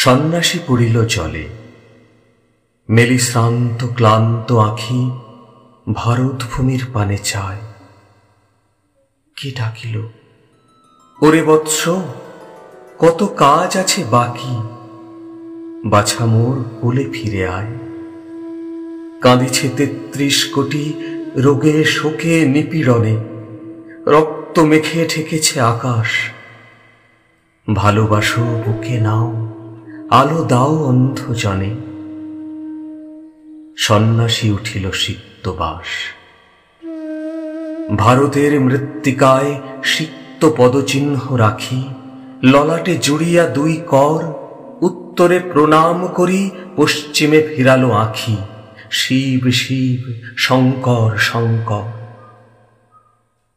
সন্ন্যাসী পড়িল জলে, মেলি শ্রান্ত ক্লান্ত আখি ভারত ভূমির পানে চায়। কি ডাকিল, ওরে বৎস, কত কাজ আছে বাকি, বাছা মোর কোলে ফিরে আয়। কাঁদিছে ৩৩ কোটি রোগে শোকে নিপীড়নে, রক্ত মেখে ঠেকেছে আকাশ। ভালোবাসো বুকে নাও, আলো দাও অন্ধজনে। সন্ন্যাসী উঠিল সিক্তবাস, ভারতের মৃত্তিকায় সিক্ত পদচিহ্ন রাখি, ললাটে জুড়িয়া ২ কর, উত্তরে প্রণাম করি, পশ্চিমে ফিরালো আঁখি। শিব শিব, শঙ্কর শঙ্কর।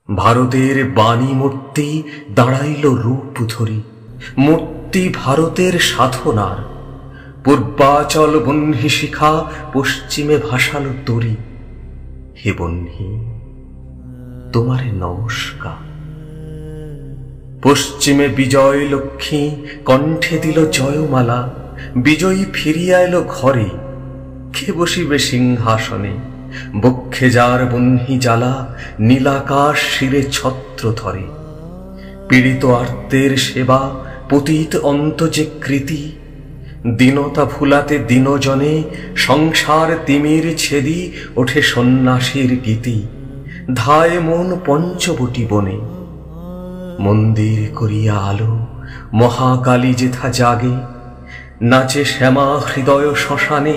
ভারতের বাণী মূর্তি দাঁড়াইল রূপ ধরি, মূর্তি ভারতের সাধনার। পূর্বাচল বহ্নি শিখা পশ্চিমে ভাসালো তরি। হে বহ্নি, তোমারে নমস্কার। পশ্চিমে বিজয় লক্ষ্মী কণ্ঠে দিল জয়মালা, বিজয়ী ফিরিয়া এলো ঘরে। কে বসিবে সিংহাসনে, বক্ষে যার বহ্নি জ্বালা, নীলাকাশ শিরে ছত্র ধরে। পীড়িত আর্তের সেবা, পতিত অন্ত যে কৃতি, দীনতা ভুলাতে দীনজনে, সংসার তিমির ছেদি ওঠে সন্ন্যাসীর গীতি। ধায় মন পঞ্চবটি বনে, মন্দির করিয়া আলো মহাকালী যেথা জাগে। নাচে শ্যামা হৃদয় শ্মশানে,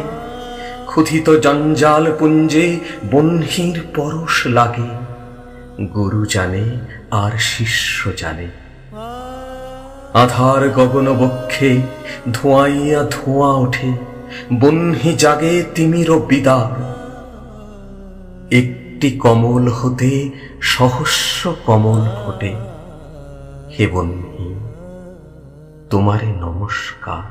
ক্ষুধিত জঞ্জাল পুঞ্জে বহ্নির পরশ লাগে। গুরু জানে আর শিষ্য জানে। আধার গগন বক্ষে ধোঁয়াইয়া ধোঁয়া ওঠে, বহ্নি জাগে তিমির বিদার। একটি কমল হতে সহস্র কমল ফোটে। হে বহ্নি, তোমারে নমস্কার।